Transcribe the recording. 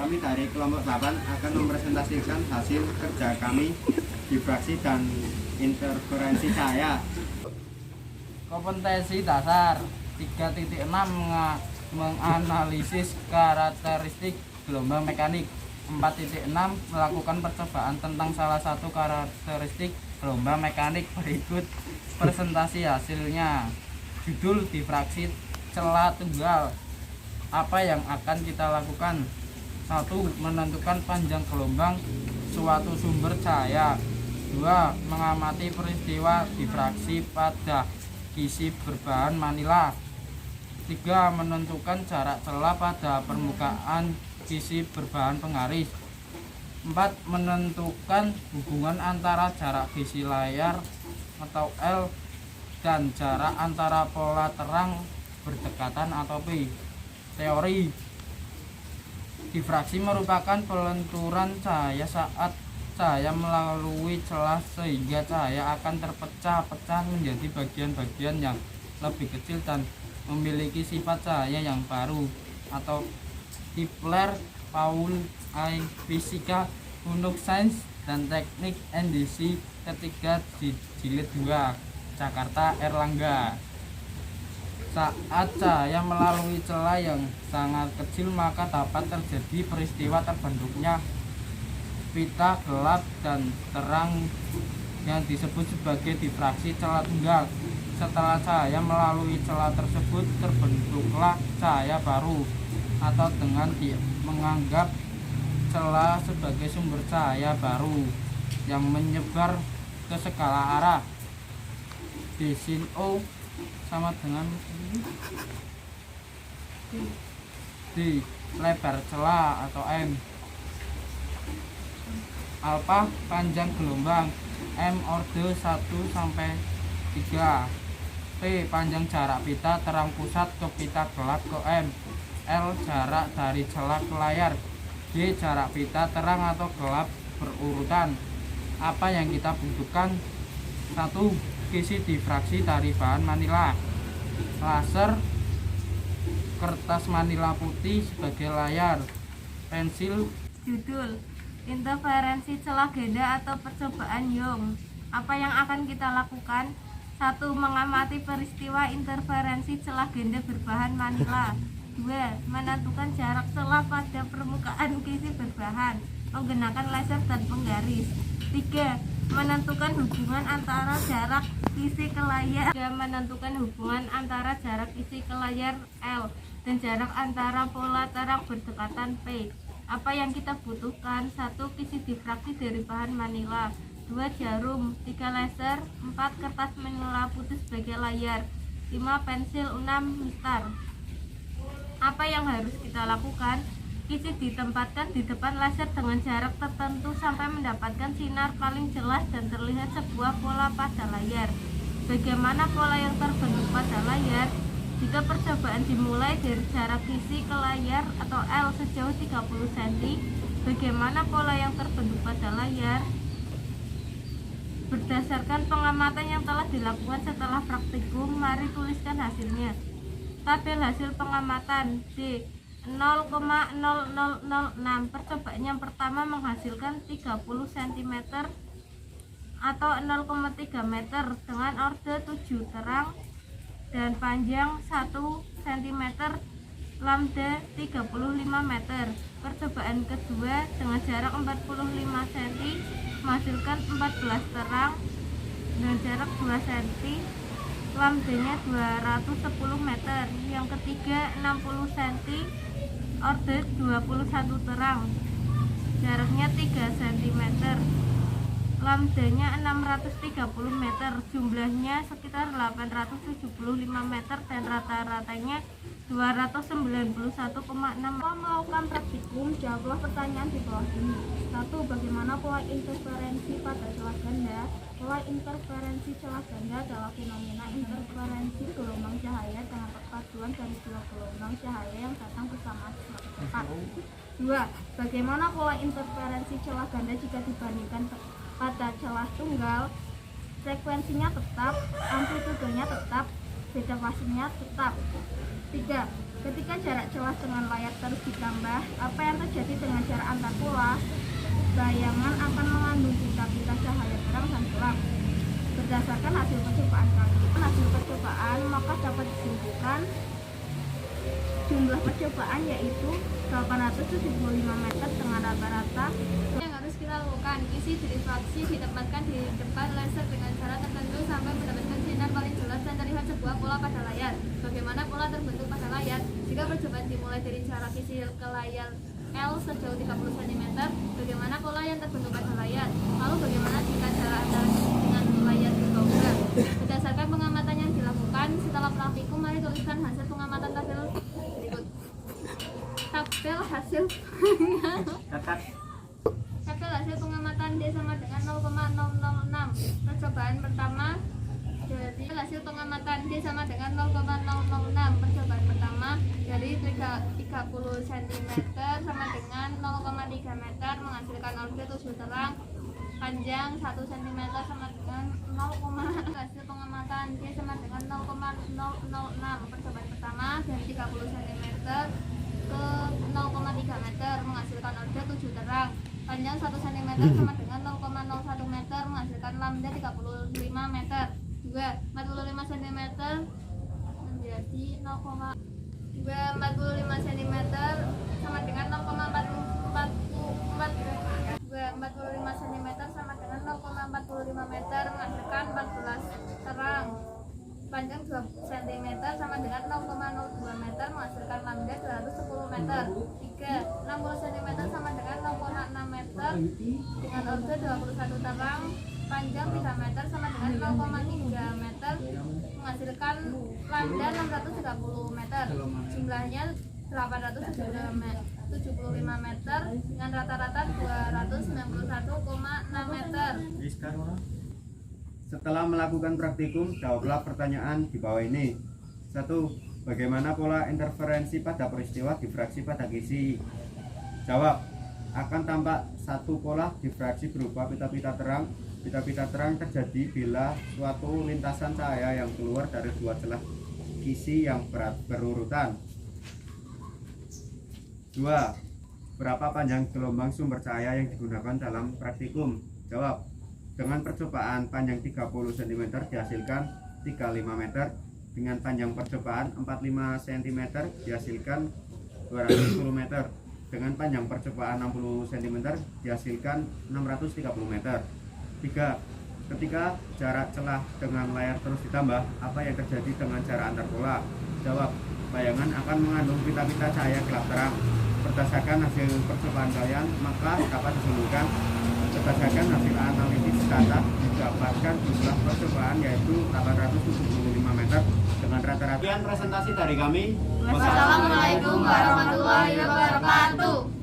Kami dari kelompok 8 akan mempresentasikan hasil kerja kami difraksi dan interferensi cahaya. Kompetensi dasar 3.6 menganalisis karakteristik gelombang mekanik. 4.6 melakukan percobaan tentang salah satu karakteristik gelombang mekanik. Berikut presentasi hasilnya. Judul difraksi celah tunggal. Apa yang akan kita lakukan? 1. Menentukan panjang gelombang suatu sumber cahaya. 2. Mengamati peristiwa difraksi pada kisi berbahan manila. 3. Menentukan jarak celah pada permukaan kisi berbahan penggaris. 4. Menentukan hubungan antara jarak kisi layar atau L dan jarak antara pola terang berdekatan atau P. Teori difraksi merupakan pelenturan cahaya saat cahaya melalui celah sehingga cahaya akan terpecah-pecah menjadi bagian-bagian yang lebih kecil dan memiliki sifat cahaya yang baru atau Kepler, Paul I. Fisika untuk Sains dan Teknik NDC ketiga di jilid 2 Jakarta Erlangga. Saat cahaya melalui celah yang sangat kecil maka dapat terjadi peristiwa terbentuknya pita gelap dan terang yang disebut sebagai difraksi celah tunggal. Setelah cahaya melalui celah tersebut terbentuklah cahaya baru atau dengan menganggap celah sebagai sumber cahaya baru yang menyebar ke segala arah. D sin O sama dengan D lebar celah atau M. Alpha panjang gelombang, M orde 1 sampai 3. P panjang jarak pita terang pusat ke pita gelap ke M. L jarak dari celah ke layar. D jarak pita terang atau gelap berurutan. Apa yang kita butuhkan? 1. Kisi difraksi dari bahan manila, laser, kertas manila putih sebagai layar, pensil. Judul interferensi celah ganda atau percobaan Young. Apa yang akan kita lakukan? 1. Mengamati peristiwa interferensi celah ganda berbahan manila. 2. Menentukan jarak celah pada permukaan kisi berbahan menggunakan laser dan penggaris. 3. Menentukan hubungan antara jarak kisi ke layar. 3. Menentukan hubungan antara jarak kisi ke layar L dan jarak antara pola terang berdekatan P. Apa yang kita butuhkan? 1. Kisi difraksi dari bahan manila. 2. Jarum. 3. Laser. 4. Kertas manila putih sebagai layar. 5. Pensil. 6. mistar. Apa yang harus kita lakukan? Kisi ditempatkan di depan laser dengan jarak tertentu sampai mendapatkan sinar paling jelas dan terlihat sebuah pola pada layar. Bagaimana pola yang terbentuk pada layar? Jika percobaan dimulai dari jarak kisi ke layar atau L sejauh 30 cm, bagaimana pola yang terbentuk pada layar? Berdasarkan pengamatan yang telah dilakukan setelah praktikum, mari tuliskan hasilnya. Tabel hasil pengamatan. D 0,0006. Percobaan yang pertama menghasilkan 30 cm atau 0,3 meter dengan orde 7 terang dan panjang 1 cm, lambda 35 meter. Percobaan kedua dengan jarak 45 cm menghasilkan 14 terang dan jarak 2 cm, lambdanya 210 meter. Yang ketiga 60 cm, orde 21 terang, jaraknya 3 cm, lambdanya 630 meter, jumlahnya sekitar 875 meter dan rata-ratanya 291,6. Melakukan praktikum, jawablah pertanyaan di bawah ini. 1. Bagaimana pola interferensi pada celah ganda? Pola interferensi celah ganda adalah fenomena interferensi gelombang cahaya dengan perpaduan dari dua gelombang cahaya yang datang bersama suatu tempat. 2. Bagaimana pola interferensi celah ganda jika dibandingkan pada celah tunggal? Frekuensinya tetap, amplitudenya tetap, beda fasenya tetap. 3. Ketika jarak celah dengan layar terus ditambah, apa yang terjadi dengan jarak antar pola? Bayangan akan mengandung pita-pita cahaya terang dan gelap. Berdasarkan hasil percobaan, maka dapat disimpulkan jumlah percobaan yaitu 875 meter dengan rata-rata. Yang harus kita lakukan, isi direfraksi ditempatkan di depan laser dengan cara tertentu sampai mendapatkan sinar paling jelas dan terlihat sebuah pola pada layar. Bagaimana pola terbentuk pada layar? Jika percobaan dimulai dari jarak isi ke layar L sejauh 30 cm, bagaimana pola yang terbentuk pada layar? Lalu bagaimana jika jarak antara sisi dengan layar berubah? Berdasarkan pengamatan yang dilakukan, setelah praktikum mari tuliskan hasil pengamatan tabel berikut. Tabel hasil pengamatan D sama dengan 0,006. Percobaan pertama dari hasil pengamatan D sama dengan 0,006. Percobaan pertama dari 30 cm sama dengan 0,3 meter menghasilkan orbit 7 terang. Panjang 1 cm sama dengan 0, hasil pengamatan D sama dengan 0,006. Percobaan pertama dari 30 cm ke 0,3 meter menghasilkan orbit 7 terang. Panjang 1 cm sama dengan 0,01 meter menghasilkan lambda 35 meter. 2. 45 cm menjadi 45 cm sama dengan 45 cm sama dengan 0,45 meter menghasilkan 14 terang. Panjang 2 cm sama dengan 0,02 meter menghasilkan lambda 210 meter. 3. 60 cm sama dengan 0,6 meter dengan orbit 21 terang. Panjang 3 meter sama dengan 0,3 meter menghasilkan lambda 630 meter. Jumlahnya 875 meter dengan rata-rata 291,6 meter. Setelah melakukan praktikum, jawablah pertanyaan di bawah ini. 1. Bagaimana pola interferensi pada peristiwa difraksi pada kisi? Jawab. Akan tampak satu pola difraksi berupa pita-pita terang. Pita-pita terang terjadi bila suatu lintasan cahaya yang keluar dari dua celah kisi yang berurutan. 2. Berapa panjang gelombang sumber cahaya yang digunakan dalam praktikum? Jawab. Dengan percobaan panjang 30 cm dihasilkan 35 meter. Dengan panjang percobaan 45 cm dihasilkan 210 meter. Dengan panjang percobaan 60 cm dihasilkan 630 meter. 3. Ketika jarak celah dengan layar terus ditambah, apa yang terjadi dengan jarak antar pola? Jawab. Bayangan akan mengandung pita-pita cahaya gelap terang. Berdasarkan hasil percobaan kalian, maka dapat disimpulkan berdasarkan hasil analisis data didapatkan jumlah percobaan yaitu 875 meter dengan rata-rata. Sekian presentasi dari kami. Wassalamualaikum warahmatullahi wabarakatuh.